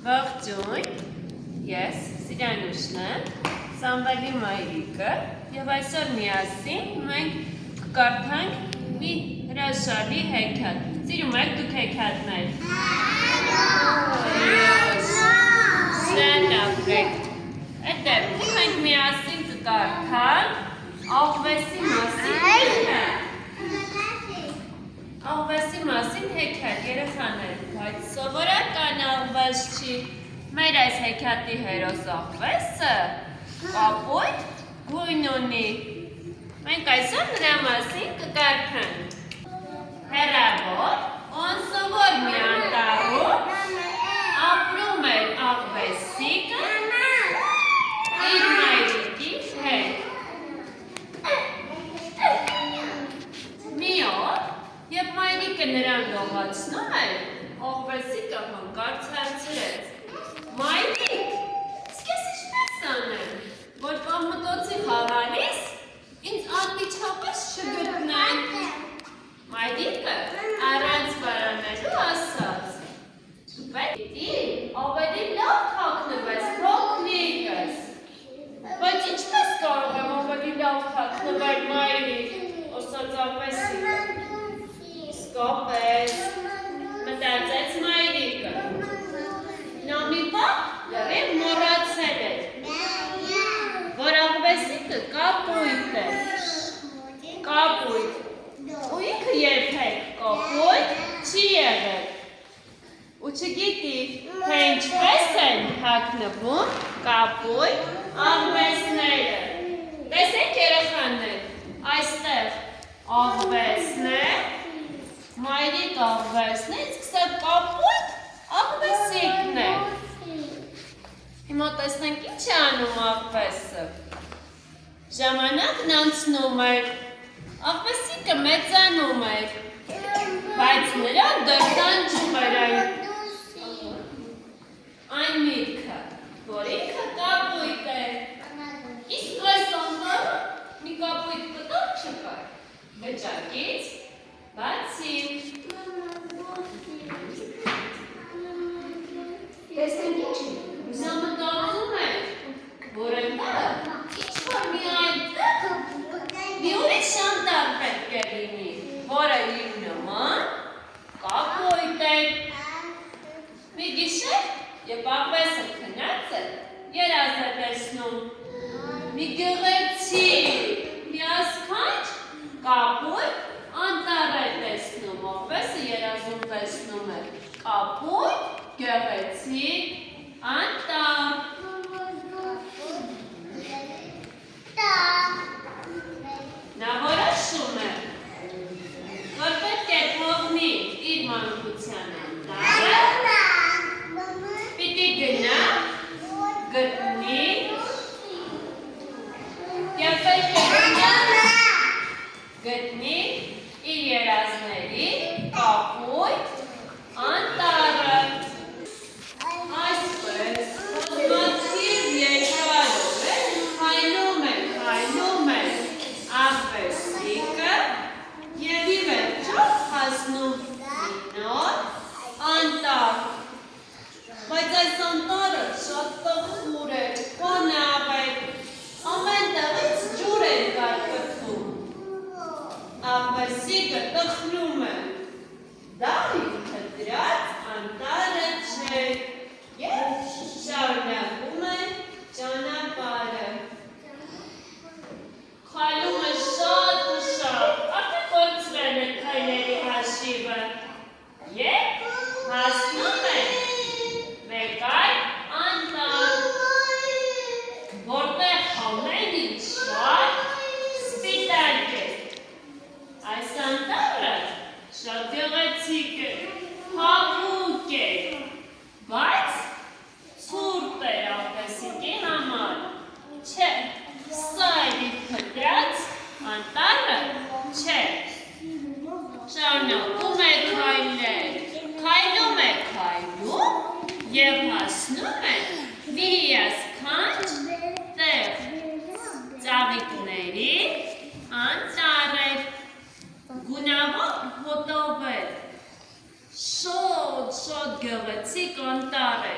Ողջույն, ես Սիրանուշն եմ, Սամվելի մայրիկը և այսօր միասին մենք կկարդանք մի հրաշալի հեքիաթ։ Սիրում եք դուք հեքիաթներ։ Շնորհակալ։ Այդտեղ մենք միասին կկարդանք աղվեսի մասին հեքիաթ երեխաներ, բայց սովորական աղվես չի։ Մեր այս հեքիաթի հերոս աղվեսը կապույտ գույն ունի։ Մենք այսօր նրա մասին կկարդանք։ Հեռավոր, անսովոր մի անտառում ապրում էր աղվեսիկը իր մայրիկի հետ։ Մի օր, երբ մայրիկը նրան լողացնում էր, աղվեսիկը հանկարծ հարցրեց. Մայրիկ, իսկ ես ինչպես անեմ, որ պահմտոցի խաղալիս ինձ անմիջապես չգտնեն։ Մայրիկը առանց վարանելու ասաց. Պետք է ավելի լավ թաքնվես, փոքրիկս։ Բայց ինչպես կարող եմ ավելի լավ թաքնվել, մայրիկ, ասաց աղվեսիկը։ Իսկապես, մտածեց մայրիկը։ Նա մի պահ լրիվ մոռացել էր, որ աղվեսիկը կապույտ է։ Կապույտ։ Ու ինքը երբեք կապույտ չի եղել։ Ու չգիտի, թե ինչպես են թաքնվում կապույտ աղվեսները։ Տեսեք երեխաներ, այստեղ աղվեսն է, մայրիկ աղվեսն է, իսկ սա կապույտ աղվեսիկն է։ Հիմա տեսնենք ինչ է անում աղվեսը։ Ժամանակն անցնում էր, աղվեսիկը մեծանում էր, բայց նրան դրդանջում էր այն միտքը, որ ինքը կապույտ է։ Իսկ այս անտառը մի կապույտ կտոր չկար, վճակից բացի։ Տեսնենք ինչ է, նա մտածում էր, որ այնտեղ ինչ-որ մի այնտեղ մի ուրիշ անտառ պետք է լինի, որը իր նման կապույտ է։ Մի գիշեր, երբ աղվեսը քնած է, երազ է տեսնում, մի գեղեցիկ, մի ասքանչ կապույտ անտառ է տեսնում, աղվեսը երազում տեսնում է կապույտ, գեղեցիկ անտառ։ Նա որոշում է, որ պետք է թողնի իր մանկության անտառը, պիտի գնա, գտնի և պետք է գտնի իր երազների կապույտ անտառը։ Այսպես, բազմաթիվ երկարով քայլում է աղվեսիկը և ի վերջո հասնում մի նոր անտառ։ Բայց այս անտառը շատ տխուր էր, խոնավ էր, ամեն տեղից ջուր էր կարկտում։ Աղվեսիկը տխրում է, դա ինքը դրած անտառը չէ և շարունակում է ճանապարհը։ Քայլում է շատ ու շատ, արդեն կորցրել է քայլերի հաշիվը և հասնում է մեկ այլ անտառ, որտեղ ամեն ինչ շատ սպիտակ է։ Այս անտառը շատ գեղեցիկ է, հագուկ է, բայց ցուրտ է աղվեսիկի համար։ Չէ, սա իր փնտրած անտառը չէ։ Շարունակում է քայլել, քայլում է քայլում և հասնում է մի հիասքանչ տեղ, ծաղիկների անտառ է, գունավոր հոտով է, շատ գեղեցիկ անտառ է։